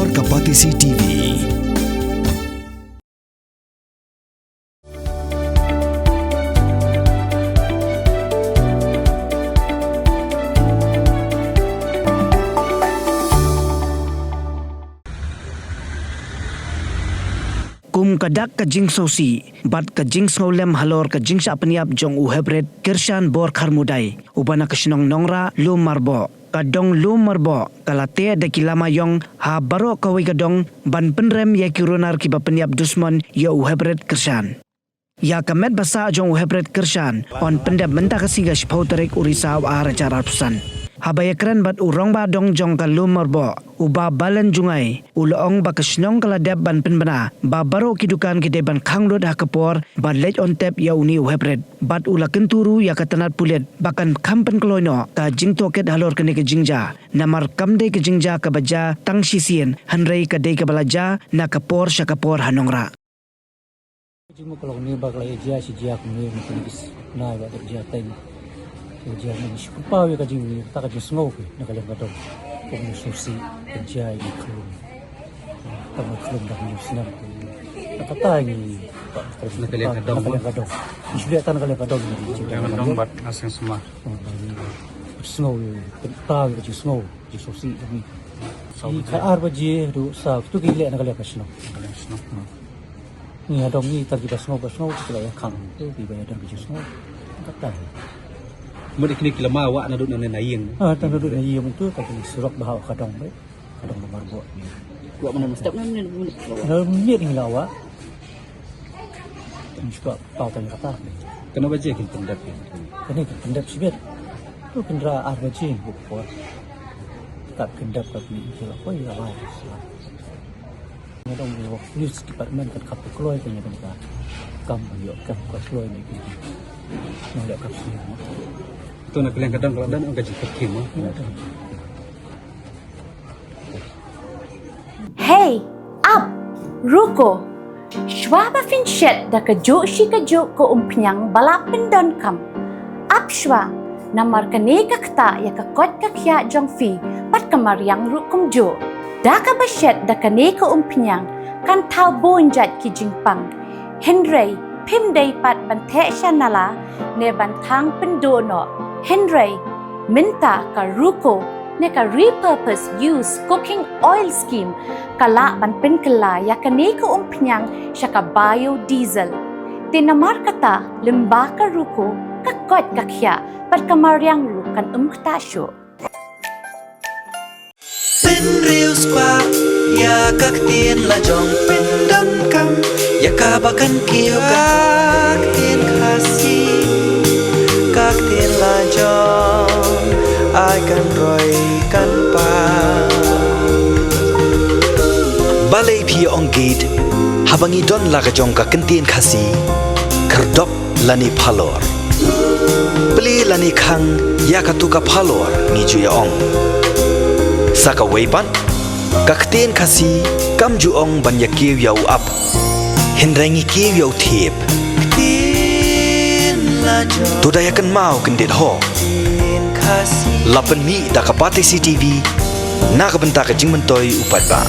Bor Kapatisi TV. Kum kadak ka jing sosi, bat ka jing snolem halor ka jing sa peniap jong uhebret kirshan bor karmudai, ubana kasinong Nongrah lu Myrboh. Kadong lu Myrboh kalate daki Lama Iong ha baro kawi kadong ban penrem ya kirunar kiba peniap dusman ya uhebret kirshan. Ya kamet basa jong uhebret kirshan on pendap menta kasinga shpau tarik urisaw araja ratusan. Habaya keren bat urong ba dong jong ka lu Myrboh uba balan jungai uloong ba kasinong kaladep ban penbana ba baro kidukan kide ban khanglod ha kapor ba lej on tep ya uni uhebret bat ula kenturu ya katanat pulet bakan Kham Pynkloi no ka jing Tohkit halor kene ke jingja namar kamde ke jingja ka baja tang sisien hanrei ka dei ka balaja na kapor sya kapor ha Nongrah. Cuma kalau ni bagai dia si dia kuni mungkin bis naik bagai dia time dia ni supaya dia kajing ni tak kajing sengau ke nak kalian kata orang susi dia ini kelum tak mau kelum dah ni senang tak kata ni terus nak kalian kata isu tan kalian kata ni jangan dong bat asing semua sengau tak kajing sengau di susi ni kalau arbaji tu sah tu gila nak kalian kasih ni ada ni tadi pas snow kita ya Kham tu di bayar dan bijus snow kata mereka kini lama awak nak duduk dengan Iong tak duduk dengan Iong tu tapi surat bahawa kadang Myrboh ni buat mana setiap ni ni awak juga tahu tanya kata kenapa je kita pendap ini pendap sibet tu kendera arbaji buat tak kendap tapi itu apa ya lah ada orang news department kat Pynkloi punya tempat Kham yo kat Pynkloi ni nak lihat kat sini tu nak kalian kadang kalau dan gaji kekim Hey, up, ruko. Shwa ba finshet da kajo shi kajo ko umpinyang balapin don Kham. Up shwa, namar kane kakta ya kakot kakya jong fi pat kamaryang rukum jo. Daka basyet da kane ko umpinyang kan tau bonjat ki jingpang. Henry pimday pat bante siya nala ne bantang pendono. Henry minta ka ruko ne ka repurpose use cooking oil scheme kala ban Pynkloi ya kane ko umpinyang siya ka biodiesel. Tinamar kata limba ka ruko kakot kakya pat kamaryang rukan umktasyo. Pin real squad ya các tiên là dòng pin đâm cam ya cả ba căn kiêu các tiên khasi các tiên là dòng ai cần rồi cần pa balai phi on gate habangi don la dòng ka kan tiên khasi kerdop lani phalor beli lani khang ya ka tu ka phalor ni ju ya ong saka weipan kakten khasi kam ju ong ban ya kiw yau up hinrangi kiw yau thep to da yakan mau kendit ho lapan mi da kapatisi TV na ka benta ka jingmentoi upat ba